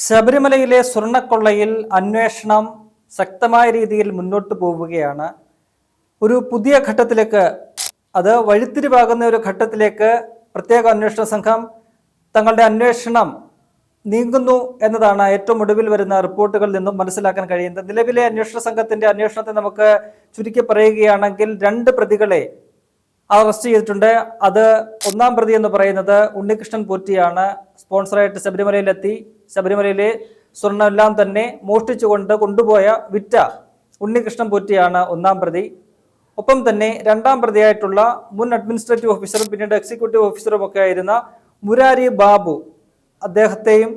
ശബരിമലയിലെ സ്വർണ്ണക്കൊള്ളയിൽ അന്വേഷണം ശക്തമായ രീതിയിൽ മുന്നോട്ട് പോവുകയാണ്. ഒരു പുതിയ ഘട്ടത്തിലേക്ക്, അത് വഴിത്തിരിവാകുന്ന ഒരു ഘട്ടത്തിലേക്ക് പ്രത്യേക അന്വേഷണ സംഘം തങ്ങളുടെ അന്വേഷണം നീങ്ങുന്നു എന്നതാണ് ഏറ്റവും ഒടുവിൽ വരുന്ന റിപ്പോർട്ടുകളിൽ നിന്നും മനസ്സിലാക്കാൻ കഴിയുന്നത്. നിലവിലെ അന്വേഷണ സംഘത്തിന്റെ അന്വേഷണത്തെ നമുക്ക് ചുരുക്കി പറയുകയാണെങ്കിൽ 2 പ്രതികളെ അറസ്റ്റ് ചെയ്തിട്ടുണ്ട്. അത് ഒന്നാം പ്രതി എന്ന് പറയുന്നത് ഉണ്ണികൃഷ്ണൻ പോറ്റിയാണ്. സ്പോൺസറായിട്ട് ശബരിമലയിലെത്തി ശബരിമലയിലെ സ്വർണ്ണമെല്ലാം തന്നെ മോഷ്ടിച്ചുകൊണ്ട് വിറ്റ ഉണ്ണികൃഷ്ണൻ പോറ്റിയാണ് ഒന്നാം പ്രതി. ഒപ്പം തന്നെ രണ്ടാം പ്രതിയായിട്ടുള്ള മുൻ അഡ്മിനിസ്ട്രേറ്റീവ് ഓഫീസറും പിന്നീട് എക്സിക്യൂട്ടീവ് ഓഫീസറും ഒക്കെ ആയിരുന്ന മുരാരി ബാബു, അദ്ദേഹത്തെയും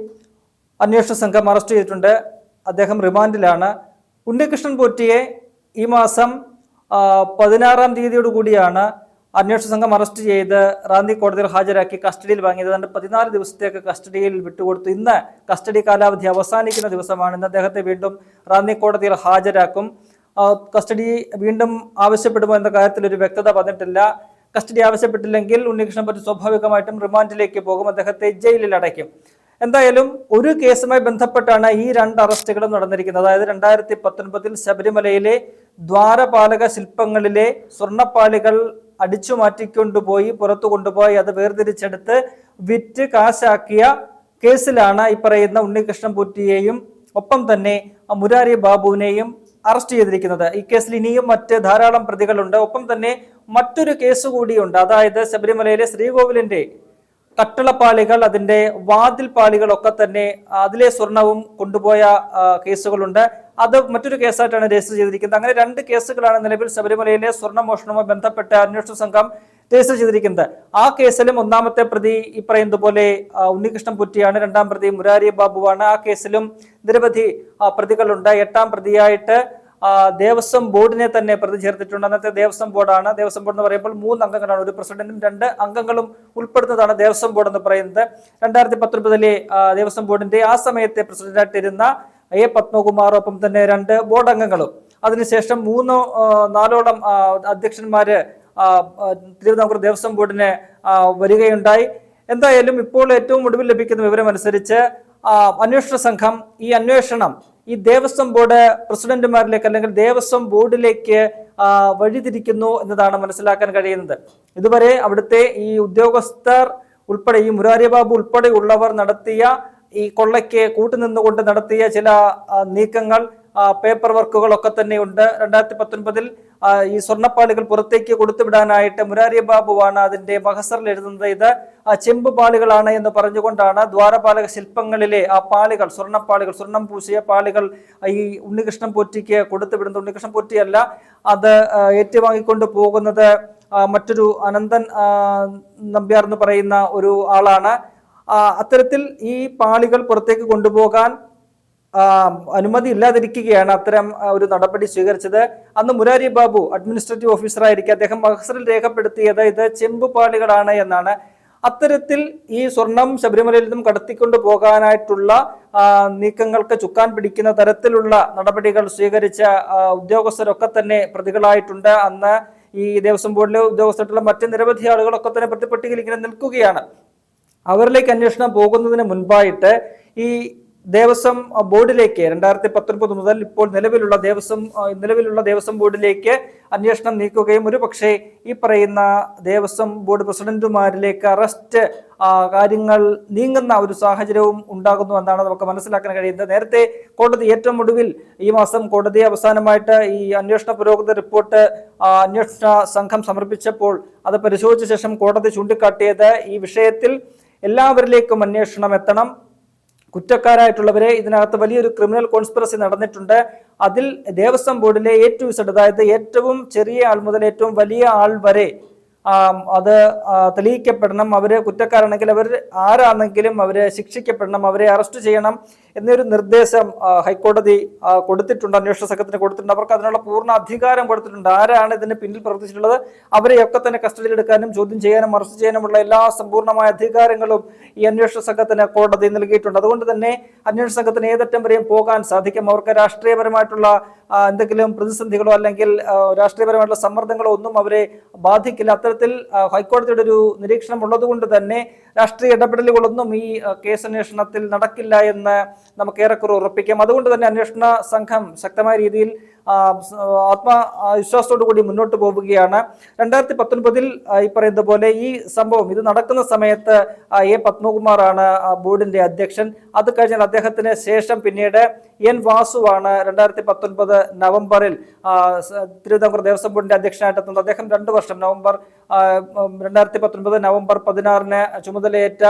അന്വേഷണ സംഘം അറസ്റ്റ് ചെയ്തിട്ടുണ്ട്. അദ്ദേഹം റിമാൻഡിലാണ്. ഉണ്ണികൃഷ്ണൻ പോറ്റിയെ ഈ മാസം 16-ാം തീയതിയോട് കൂടിയാണ് അന്വേഷണ സംഘം അറസ്റ്റ് ചെയ്ത് റാന്നി കോടതിയിൽ ഹാജരാക്കി കസ്റ്റഡിയിൽ വാങ്ങിയത്. 14 ദിവസത്തേക്ക് കസ്റ്റഡിയിൽ വിട്ടുകൊടുത്തു. ഇന്ന് കസ്റ്റഡി കാലാവധി അവസാനിക്കുന്ന ദിവസമാണ്. ഇന്ന് അദ്ദേഹത്തെ വീണ്ടും റാന്നി കോടതിയിൽ ഹാജരാക്കും. കസ്റ്റഡി വീണ്ടും ആവശ്യപ്പെടുമോ എന്ന കാര്യത്തിൽ ഒരു വ്യക്തത വന്നിട്ടില്ല. കസ്റ്റഡി ആവശ്യപ്പെട്ടില്ലെങ്കിൽ ഉണ്ണികൃഷ്ണൻ പോറ്റി സ്വാഭാവികമായിട്ടും റിമാൻഡിലേക്ക് പോകും. അദ്ദേഹത്തെ ജയിലിൽ അടയ്ക്കും. എന്തായാലും ഒരു കേസുമായി ബന്ധപ്പെട്ടാണ് ഈ 2 അറസ്റ്റുകളും നടന്നിരിക്കുന്നത്. അതായത് 2019 ശബരിമലയിലെ ദ്വാരപാലക ശില്പങ്ങളിലെ സ്വർണ്ണപ്പാളികൾ അടിച്ചു മാറ്റിക്കൊണ്ടുപോയി പുറത്തു കൊണ്ടുപോയി അത് വേർതിരിച്ചെടുത്ത് വിറ്റ് കാശാക്കിയ കേസിലാണ് ഈ പറയുന്ന ഉണ്ണികൃഷ്ണൻ പോറ്റിയെയും ഒപ്പം തന്നെ മുരാരി ബാബുവിനെയും അറസ്റ്റ് ചെയ്തിരിക്കുന്നത്. ഈ കേസിൽ ഇനിയും മറ്റ് ധാരാളം പ്രതികളുണ്ട്. ഒപ്പം തന്നെ മറ്റൊരു കേസ് കൂടിയുണ്ട്. അതായത് ശബരിമലയിലെ ശ്രീകോവിലിന്റെ കട്ടളപ്പാളികൾ, അതിന്റെ വാതിൽ പാളികളൊക്കെ തന്നെ അതിലെ സ്വർണവും കൊണ്ടുപോയ കേസുകളുണ്ട്. അത് മറ്റൊരു കേസായിട്ടാണ് രജിസ്റ്റർ ചെയ്തിരിക്കുന്നത്. അങ്ങനെ 2 കേസുകളാണ് നിലവിൽ ശബരിമലയിലെ സ്വർണ്ണമോഷണവുമായി ബന്ധപ്പെട്ട അന്വേഷണ സംഘം രജിസ്റ്റർ ചെയ്തിരിക്കുന്നത്. ആ കേസിലും ഒന്നാമത്തെ പ്രതി ഈ പറയുന്നത് പോലെ ഉണ്ണികൃഷ്ണൻ പോറ്റിയാണ്. 2ാം പ്രതി മുരാരി ബാബുവാണ്. ആ കേസിലും നിരവധി പ്രതികളുണ്ട്. 8ാം പ്രതിയായിട്ട് ദേവസ്വം ബോർഡിനെ തന്നെ പ്രതി ചേർത്തിട്ടുണ്ട്. അന്നത്തെ ദേവസ്വം ബോർഡാണ്. ദേവസ്വം ബോർഡ് എന്ന് പറയുമ്പോൾ 3 അംഗങ്ങളാണ്. ഒരു പ്രസിഡന്റും 2 അംഗങ്ങളും ഉൾപ്പെടുന്നതാണ് ദേവസ്വം ബോർഡ് എന്ന് പറയുന്നത്. 2019 ദേവസ്വം ബോർഡിന്റെ ആ സമയത്തെ പ്രസിഡന്റായിട്ടിരുന്ന എ പത്മകുമാർ, ഒപ്പം തന്നെ 2 ബോർഡ് അംഗങ്ങളും. അതിനുശേഷം 3-4ഓളം അധ്യക്ഷന്മാര് തിരുവിതാംകൂർ ദേവസ്വം ബോർഡിന് വരികയുണ്ടായി. എന്തായാലും ഇപ്പോൾ ഏറ്റവും ഒടുവിൽ ലഭിക്കുന്ന വിവരമനുസരിച്ച് അന്വേഷണ സംഘം ഈ അന്വേഷണം ഈ ദേവസ്വം ബോർഡ് പ്രസിഡന്റുമാരിലേക്ക് അല്ലെങ്കിൽ ദേവസ്വം ബോർഡിലേക്ക് വഴിതിരിക്കുന്നു എന്നതാണ് മനസ്സിലാക്കാൻ കഴിയുന്നത്. ഇതുവരെ അവിടുത്തെ ഈ ഉദ്യോഗസ്ഥർ ഉൾപ്പെടെ ഈ മുരാരി ബാബു ഉൾപ്പെടെയുള്ളവർ നടത്തിയ ഈ കൊള്ളയ്ക്ക് കൂട്ടുനിന്നുകൊണ്ട് നടത്തിയ ചില നീക്കങ്ങൾ, പേപ്പർ വർക്കുകളൊക്കെ തന്നെയുണ്ട്. 2019 ഈ സ്വർണ്ണപ്പാളികൾ പുറത്തേക്ക് കൊടുത്തുവിടാനായിട്ട് മുരാരി ബാബുവാണ് അതിന്റെ മഹസറിൽ എഴുതുന്നത്. ഇത് ചെമ്പ് പാളികളാണ് എന്ന് പറഞ്ഞുകൊണ്ടാണ് ദ്വാരപാലക ശില്പങ്ങളിലെ ആ പാളികൾ, സ്വർണ്ണപ്പാളികൾ, സ്വർണം പൂശിയ പാളികൾ ഈ ഉണ്ണികൃഷ്ണൻ പോറ്റിക്ക് കൊടുത്തുവിടുന്നത്. ഉണ്ണികൃഷ്ണൻ പോറ്റിയല്ല, അത് ഏറ്റുവാങ്ങിക്കൊണ്ട് പോകുന്നത് മറ്റൊരു അനന്തൻ നമ്പ്യാർ എന്ന് പറയുന്ന ഒരു ആളാണ്. അത്തരത്തിൽ ഈ പാളികൾ പുറത്തേക്ക് കൊണ്ടുപോകാൻ അനുമതി ഇല്ലാതിരിക്കുകയാണ് അത്തരം ഒരു നടപടി സ്വീകരിച്ചത്. അന്ന് മുരാരി ബാബു അഡ്മിനിസ്ട്രേറ്റീവ് ഓഫീസറായിരിക്കും. അദ്ദേഹം മഹസറിൽ രേഖപ്പെടുത്തിയത് ഇത് ചെമ്പ് പാളികളാണ് എന്നാണ്. അത്തരത്തിൽ ഈ സ്വർണം ശബരിമലയിൽ നിന്നും കടത്തിക്കൊണ്ടു പോകാനായിട്ടുള്ള നീക്കങ്ങൾക്ക് ചുക്കാൻ പിടിക്കുന്ന തരത്തിലുള്ള നടപടികൾ സ്വീകരിച്ച ഉദ്യോഗസ്ഥരൊക്കെ തന്നെ പ്രതികളായിട്ടുണ്ട്. അന്ന് ഈ ദേവസ്വം ബോർഡിലെ ഉദ്യോഗസ്ഥരായിട്ടുള്ള മറ്റ് നിരവധി ആളുകളൊക്കെ തന്നെ പ്രതിപട്ടികയിൽ ഇങ്ങനെ നിൽക്കുകയാണ്. അവരിലേക്ക് അന്വേഷണം പോകുന്നതിന് മുൻപായിട്ട് ഈ ദേവസ്വം ബോർഡിലേക്ക് 2019 മുതൽ ഇപ്പോൾ നിലവിലുള്ള ദേവസ്വം ബോർഡിലേക്ക് അന്വേഷണം നീക്കുകയും ഒരു പക്ഷേ ഈ പറയുന്ന ദേവസ്വം ബോർഡ് പ്രസിഡന്റുമാരിലേക്ക് അറസ്റ്റ് കാര്യങ്ങൾ നീങ്ങുന്ന ഒരു സാഹചര്യവും ഉണ്ടാകുന്നു എന്നാണ് നമുക്ക് മനസ്സിലാക്കാൻ കഴിയുന്നത്. നേരത്തെ കോടതി ഏറ്റവും ഒടുവിൽ ഈ മാസം കോടതി അവസാനമായിട്ട് ഈ അന്വേഷണ പുരോഗതി റിപ്പോർട്ട് അന്വേഷണ സംഘം സമർപ്പിച്ചപ്പോൾ അത് പരിശോധിച്ച ശേഷം കോടതി ചൂണ്ടിക്കാട്ടിയത് ഈ വിഷയത്തിൽ എല്ലാവരിലേക്കും അന്വേഷണം എത്തണം. കുറ്റക്കാരായിട്ടുള്ളവരെ, ഇതിനകത്ത് വലിയൊരു ക്രിമിനൽ കോൺസ്പിറസി നടന്നിട്ടുണ്ട്. അതിൽ ദേവസ്വം ബോർഡിലെ A to Z, അതായത് ഏറ്റവും ചെറിയ ആൾ മുതൽ ഏറ്റവും വലിയ ആൾ വരെ അത് തെളിയിക്കപ്പെടണം. അവര് കുറ്റക്കാരാണെങ്കിൽ അവർ ആരാണെങ്കിലും അവരെ ശിക്ഷിക്കപ്പെടണം, അവരെ അറസ്റ്റ് ചെയ്യണം എന്നൊരു നിർദ്ദേശം ഹൈക്കോടതി കൊടുത്തിട്ടുണ്ട്, അന്വേഷണ സംഘത്തിന് കൊടുത്തിട്ടുണ്ട്. അവർക്ക് അതിനുള്ള പൂർണ്ണ അധികാരം കൊടുത്തിട്ടുണ്ട്. ആരാണ് ഇതിന് പിന്നിൽ പ്രവർത്തിച്ചിട്ടുള്ളത് അവരെയൊക്കെ തന്നെ കസ്റ്റഡിയിൽ എടുക്കാനും ചോദ്യം ചെയ്യാനും അറസ്റ്റ് ചെയ്യാനുമുള്ള എല്ലാ സമ്പൂർണ്ണമായ അധികാരങ്ങളും ഈ അന്വേഷണ സംഘത്തിന് കോടതി നൽകിയിട്ടുണ്ട്. അതുകൊണ്ട് തന്നെ അന്വേഷണ സംഘത്തിന് ഏതറ്റം വരെയും പോകാൻ സാധിക്കും. അവർക്ക് രാഷ്ട്രീയപരമായിട്ടുള്ള എന്തെങ്കിലും പ്രതിസന്ധികളോ അല്ലെങ്കിൽ രാഷ്ട്രീയപരമായിട്ടുള്ള സമ്മർദ്ദങ്ങളോ ഒന്നും അവരെ ബാധിക്കില്ല. അത്തരത്തിൽ ഇത്തരത്തിൽ ഹൈക്കോടതിയുടെ ഒരു നിരീക്ഷണം ഉള്ളതുകൊണ്ട് തന്നെ രാഷ്ട്രീയ ഇടപെടലുകളൊന്നും ഈ കേസ് അന്വേഷണത്തിൽ നടക്കില്ല എന്ന് നമുക്ക് ഏറെക്കുറെ ഉറപ്പിക്കാം. അതുകൊണ്ട് തന്നെ അന്വേഷണ സംഘം ശക്തമായ രീതിയിൽ ആത്മവിശ്വാസത്തോടു കൂടി മുന്നോട്ട് പോവുകയാണ്. 2019 ഈ പറയുന്ന പോലെ ഈ സംഭവം ഇത് നടക്കുന്ന സമയത്ത് എ പത്മകുമാറാണ് ബോർഡിന്റെ അധ്യക്ഷൻ. അത് കഴിഞ്ഞാൽ അദ്ദേഹത്തിന് ശേഷം പിന്നീട് എൻ വാസുവാണ് 2019 നവംബറിൽ തിരുവിതാംകൂർ ദേവസ്വം ബോർഡിന്റെ അധ്യക്ഷനായിട്ട് എത്തുന്നത്. അദ്ദേഹം 2 വർഷം 2019 നവംബർ 16 ചുമതലയേറ്റ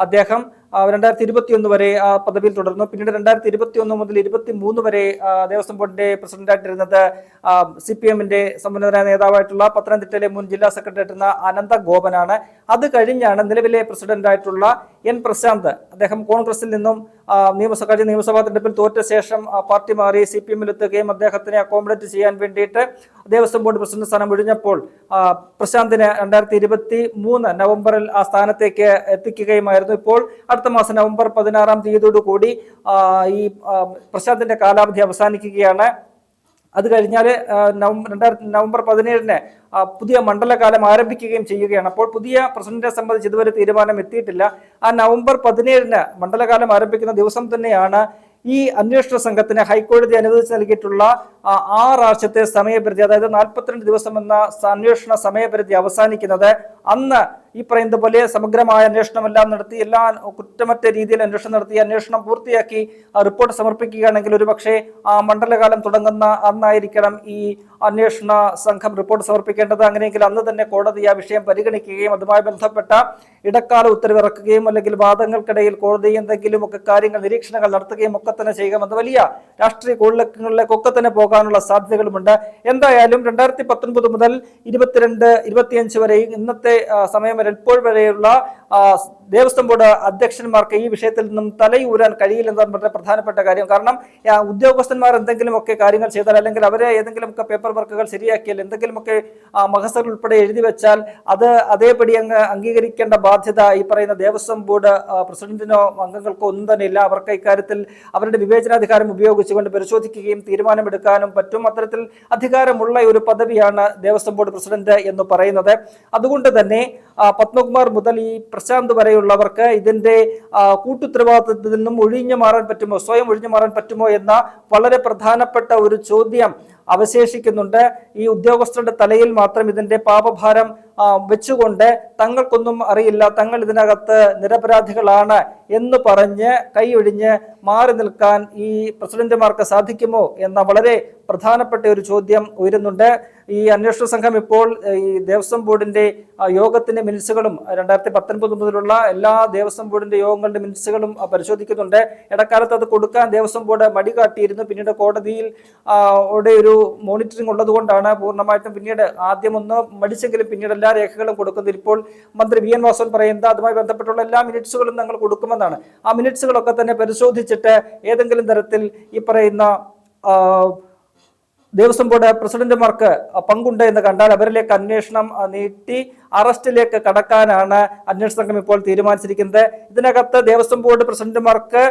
അദ്ദേഹം 2021 വരെ ആ പദവിയിൽ തുടർന്നു. പിന്നീട് 2021 മുതൽ 23 വരെ ദേവസ്വം ബോർഡിന്റെ പ്രസിഡന്റായിട്ടിരുന്നത് CPM-ന്റെ സമുന്നതനായ നേതാവായിട്ടുള്ള പത്തനംതിട്ടയിലെ മുൻ ജില്ലാ സെക്രട്ടറി ആയിരുന്ന അനന്ത ഗോപനാണ്. അത് കഴിഞ്ഞാണ് നിലവിലെ പ്രസിഡന്റായിട്ടുള്ള എൻ പ്രശാന്ത്. അദ്ദേഹം കോൺഗ്രസിൽ നിന്നും നിയമസഭാ തെരഞ്ഞെടുപ്പിൽ തോറ്റ ശേഷം പാർട്ടി മാറി CPM-ൽ എത്തുകയും അദ്ദേഹത്തിനെ അക്കോമഡേറ്റ് ചെയ്യാൻ വേണ്ടിയിട്ട് ദേവസ്വം ബോർഡ് പ്രസിഡന്റ് സ്ഥാനം ഒഴിഞ്ഞപ്പോൾ പ്രശാന്തിനെ 2023 നവംബറിൽ ആ സ്ഥാനത്തേക്ക് എത്തിക്കുകയുമായിരുന്നു. ഇപ്പോൾ അടുത്ത മാസം നവംബർ 16 കൂടി ഈ പ്രശാന്തിന്റെ കാലാവധി അവസാനിക്കുകയാണ്. അത് കഴിഞ്ഞാൽ നവംബർ 17 പുതിയ മണ്ഡലകാലം ആരംഭിക്കുകയും ചെയ്യുകയാണ്. അപ്പോൾ പുതിയ പ്രസിഡന്റിനെ സംബന്ധിച്ച് ഇതുവരെ തീരുമാനം എത്തിയിട്ടില്ല. ആ നവംബർ 17 മണ്ഡലകാലം ആരംഭിക്കുന്ന ദിവസം തന്നെയാണ് ഈ അന്വേഷണ സംഘത്തിന് ഹൈക്കോടതി അനുവദിച്ച് നൽകിയിട്ടുള്ള 6 ആഴ്ചത്തെ സമയപരിധി, അതായത് 42 ദിവസം എന്ന അന്വേഷണ സമയപരിധി അവസാനിക്കുന്നത്. അന്ന് ഈ പറയുന്ന പോലെ സമഗ്രമായ അന്വേഷണമെല്ലാം നടത്തി, എല്ലാ കുറ്റമറ്റ രീതിയിൽ അന്വേഷണം നടത്തി, അന്വേഷണം പൂർത്തിയാക്കി റിപ്പോർട്ട് സമർപ്പിക്കുകയാണെങ്കിൽ ഒരുപക്ഷെ ആ മണ്ഡലകാലം തുടങ്ങുന്ന അന്നായിരിക്കണം ഈ അന്വേഷണ സംഘം റിപ്പോർട്ട് സമർപ്പിക്കേണ്ടത്. അങ്ങനെയെങ്കിൽ അന്ന് തന്നെ കോടതി ആ വിഷയം പരിഗണിക്കുകയും അതുമായി ബന്ധപ്പെട്ട ഇടക്കാല ഉത്തരവിറക്കുകയും അല്ലെങ്കിൽ വാദങ്ങൾക്കിടയിൽ കോടതി എന്തെങ്കിലുമൊക്കെ കാര്യങ്ങൾ നിരീക്ഷണങ്ങൾ നടത്തുകയും ഒക്കെ തന്നെ ചെയ്യുമെന്ന് വലിയ രാഷ്ട്രീയ കോളിളക്കങ്ങളിലേക്കൊക്കെ തന്നെ പോകാനുള്ള സാധ്യതകളുമുണ്ട്. എന്തായാലും 2019 മുതൽ 22-25 വരെ ഇന്നത്തെ സമയം വരെ ഇപ്പോൾ വരെയുള്ള ദേവസ്വം ബോർഡ് അധ്യക്ഷന്മാർക്ക് ഈ വിഷയത്തിൽ നിന്നും തലയൂരാൻ കഴിയില്ലെന്നാണ് വളരെ പ്രധാനപ്പെട്ട കാര്യം. കാരണം ഉദ്യോഗസ്ഥന്മാർ എന്തെങ്കിലുമൊക്കെ കാര്യങ്ങൾ ചെയ്താൽ അല്ലെങ്കിൽ അവരെ ഏതെങ്കിലുമൊക്കെ പേപ്പർ വർക്കുകൾ ശരിയാക്കിയാൽ എന്തെങ്കിലുമൊക്കെ മഹസർ ഉൾപ്പെടെ എഴുതി വെച്ചാൽ അത് അതേപടി അങ്ങ് അംഗീകരിക്കേണ്ട ബാധ്യത ഈ പറയുന്ന ദേവസ്വം ബോർഡ് പ്രസിഡന്റിനോ അംഗങ്ങൾക്കോ ഒന്നും തന്നെ ഇല്ല. അവർക്ക് ഇക്കാര്യത്തിൽ അവരുടെ വിവേചനാധികാരം ഉപയോഗിച്ചുകൊണ്ട് പരിശോധിക്കുകയും തീരുമാനമെടുക്കാനും പറ്റും. അത്തരത്തിൽ അധികാരമുള്ള ഒരു പദവിയാണ് ദേവസ്വം ബോർഡ് പ്രസിഡന്റ് എന്ന് പറയുന്നത്. അതുകൊണ്ട് തന്നെ പത്മകുമാർ മുതൽ ഈ പ്രശാന്ത് വരെയുള്ളവർക്ക് ഇതിന്റെ കൂട്ടുത്തരവാദിത്വത്തിൽ നിന്നും ഒഴിഞ്ഞു മാറാൻ പറ്റുമോ, സ്വയം ഒഴിഞ്ഞു മാറാൻ പറ്റുമോ എന്ന വളരെ പ്രധാനപ്പെട്ട ഒരു ചോദ്യം അവശേഷിക്കുന്നുണ്ട്. ഈ ഉദ്യോഗസ്ഥരുടെ തലയിൽ മാത്രം ഇതിന്റെ പാപഭാരം വെച്ചുകൊണ്ട് തങ്ങൾക്കൊന്നും അറിയില്ല, തങ്ങൾ ഇതിനകത്ത് നിരപരാധികളാണ് എന്ന് പറഞ്ഞ് കൈയൊഴിഞ്ഞ് മാറി നിൽക്കാൻ ഈ പ്രസിഡന്റുമാർക്ക് സാധിക്കുമോ എന്ന വളരെ പ്രധാനപ്പെട്ട ഒരു ചോദ്യം ഉയരുന്നുണ്ട്. ഈ അന്വേഷണ സംഘം ഇപ്പോൾ ഈ ദേവസ്വം ബോർഡിന്റെ യോഗത്തിന്റെ മിനിറ്റ്സുകളും 2019 മുതലുള്ള എല്ലാ ദേവസ്വം ബോർഡിന്റെ യോഗങ്ങളുടെ മിനിറ്റ്സുകളും പരിശോധിക്കുന്നുണ്ട്. ഇടക്കാലത്ത് അത് കൊടുക്കാൻ ദേവസ്വം ബോർഡ് മടി കാട്ടിയിരുന്നു. പിന്നീട് കോടതിയിൽ ഒരു മോണിറ്ററിംഗ് ഉള്ളത് കൊണ്ടാണ് പൂർണ്ണമായിട്ടും പിന്നീട് ആദ്യം ഒന്ന് മടിച്ചെങ്കിലും പിന്നീട് എല്ലാ രേഖകളും കൊടുക്കുന്നത്. ഇപ്പോൾ മന്ത്രി വി എൻ വാസവൻ പറയുന്നത് അതുമായി ബന്ധപ്പെട്ടുള്ള എല്ലാ മിനിറ്റ്സുകളും ഞങ്ങൾ കൊടുക്കുമെന്നാണ്. ആ മിനിറ്റ്സുകളൊക്കെ തന്നെ പരിശോധിച്ചിട്ട് ഏതെങ്കിലും തരത്തിൽ ഈ പറയുന്ന ദേവസ്വം ബോർഡ് പ്രസിഡന്റുമാർക്ക് പങ്കുണ്ട് എന്ന് കണ്ടാൽ അവരിലേക്ക് അന്വേഷണം നീട്ടി അറസ്റ്റിലേക്ക് കടക്കാനാണ് അന്വേഷണ സംഘം ഇപ്പോൾ തീരുമാനിച്ചിരിക്കുന്നത്. ഇതിനകത്ത് ദേവസ്വം ബോർഡ് പ്രസിഡന്റുമാർക്ക്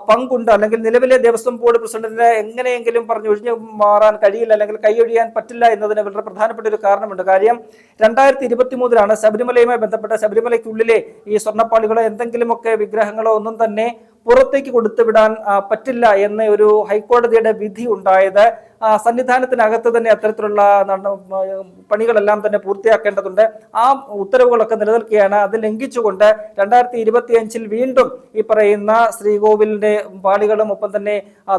പങ്കുണ്ട്, അല്ലെങ്കിൽ നിലവിലെ ദേവസ്വം ബോർഡ് പ്രസിഡന്റിനെ എങ്ങനെയെങ്കിലും പറഞ്ഞ് ഒഴിഞ്ഞു മാറാൻ കഴിയില്ല അല്ലെങ്കിൽ കൈയൊഴിയാൻ പറ്റില്ല എന്നതിന് വളരെ പ്രധാനപ്പെട്ട ഒരു കാരണമുണ്ട്. കാര്യം 2023 ശബരിമലയുമായി ബന്ധപ്പെട്ട ശബരിമലയ്ക്കുള്ളിലെ ഈ സ്വർണ്ണപ്പാളികളോ എന്തെങ്കിലുമൊക്കെ വിഗ്രഹങ്ങളോ ഒന്നും തന്നെ പുറത്തേക്ക് കൊടുത്തുവിടാൻ പറ്റില്ല എന്ന ഒരു ഹൈക്കോടതിയുടെ വിധി ഉണ്ടായത്. സന്നിധാനത്തിനകത്ത് തന്നെ അത്തരത്തിലുള്ള പണികളെല്ലാം തന്നെ പൂർത്തിയാക്കേണ്ടതുണ്ട്. ആ ഉത്തരവുകളൊക്കെ നിലനിൽക്കുകയാണ്. അത് ലംഘിച്ചുകൊണ്ട് 2025 വീണ്ടും ഈ പറയുന്ന ശ്രീകോവിലിന്റെ പാളികളും ഒപ്പം തന്നെ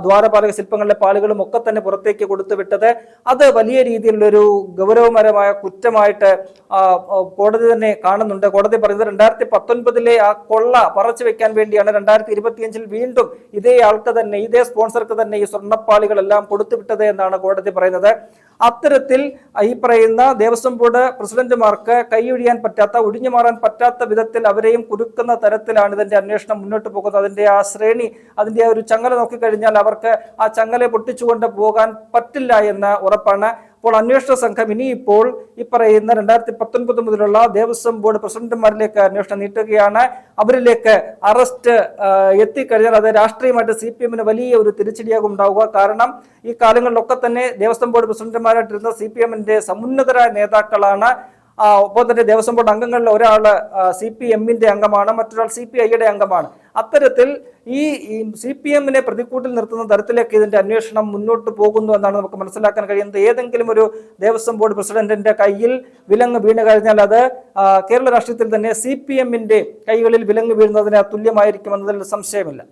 ദ്വാരപാലക ശില്പങ്ങളിലെ പാളികളും ഒക്കെ തന്നെ പുറത്തേക്ക് കൊടുത്തുവിട്ടത് അത് വലിയ രീതിയിലുള്ളൊരു ഗൗരവപരമായ കുറ്റമായിട്ട് കോടതി തന്നെ കാണുന്നുണ്ട്. കോടതി പറയുന്നത് 2019 ആ കൊള്ള പറച്ചു വെക്കാൻ വേണ്ടിയാണ് 2025 വീണ്ടും ഇതേ ആൾക്ക് തന്നെ, ഇതേ സ്പോൺസർക്ക് തന്നെ ഈ സ്വർണ്ണപ്പാളികളെല്ലാം കൊടുത്തുവിട്ടത് എന്നാണ് കോടതി പറയുന്നത്. അത്തരത്തിൽ ഈ പറയുന്ന ദേവസ്വം ബോർഡ് പ്രസിഡന്റുമാർക്ക് കൈയൊഴിയാൻ പറ്റാത്ത, ഒഴിഞ്ഞു മാറാൻ പറ്റാത്ത വിധത്തിൽ അവരെയും കുരുക്കുന്ന തരത്തിലാണ് ഇതിന്റെ അന്വേഷണം മുന്നോട്ട് പോകുന്നത്. അതിന്റെ ആ ശ്രേണി, അതിന്റെ ഒരു ചങ്ങല നോക്കിക്കഴിഞ്ഞാൽ അവർക്ക് ആ ചങ്ങല പൊട്ടിച്ചുകൊണ്ട് പോകാൻ പറ്റില്ല എന്ന് ഉറപ്പാണ്. അപ്പോൾ അന്വേഷണ സംഘം ഇനിയിപ്പോൾ ഈ പറയുന്ന 2019 മുതലുള്ള ദേവസ്വം ബോർഡ് പ്രസിഡന്റുമാരിലേക്ക് അന്വേഷണം നീട്ടുകയാണ്. അവരിലേക്ക് അറസ്റ്റ് എത്തിക്കഴിഞ്ഞാൽ അത് രാഷ്ട്രീയമായിട്ട് CPM-ന് വലിയ ഒരു തിരിച്ചടിയാകും ഉണ്ടാവുക. കാരണം ഈ കാലങ്ങളിലൊക്കെ തന്നെ ദേവസ്വം ബോർഡ് പ്രസിഡന്റുമാരായിട്ടിരുന്ന CPM-ന്റെ സമുന്നതരായ നേതാക്കളാണ് ഒപ്പം തന്നെ ദേവസ്വം ബോർഡ് അംഗങ്ങളിൽ ഒരാൾ CPM-ന്റെ അംഗമാണ്, മറ്റൊരാൾ CPI-യുടെ അംഗമാണ്. അത്തരത്തിൽ ഈ CPM പ്രതിക്കൂട്ടിൽ നിർത്തുന്ന തരത്തിലേക്ക് ഇതിന്റെ അന്വേഷണം മുന്നോട്ട് പോകുന്നു എന്നാണ് നമുക്ക് മനസ്സിലാക്കാൻ കഴിയുന്നത്. ഏതെങ്കിലും ഒരു ദേവസ്വം ബോർഡ് പ്രസിഡന്റിന്റെ കയ്യിൽ വിലങ്ങ് വീണ് കഴിഞ്ഞാൽ അത് കേരള രാഷ്ട്രീയത്തിൽ തന്നെ CPM-ന്റെ കൈകളിൽ വിലങ്ങ് വീഴുന്നതിന് തുല്യമായിരിക്കുമെന്നതിൽ സംശയമില്ല.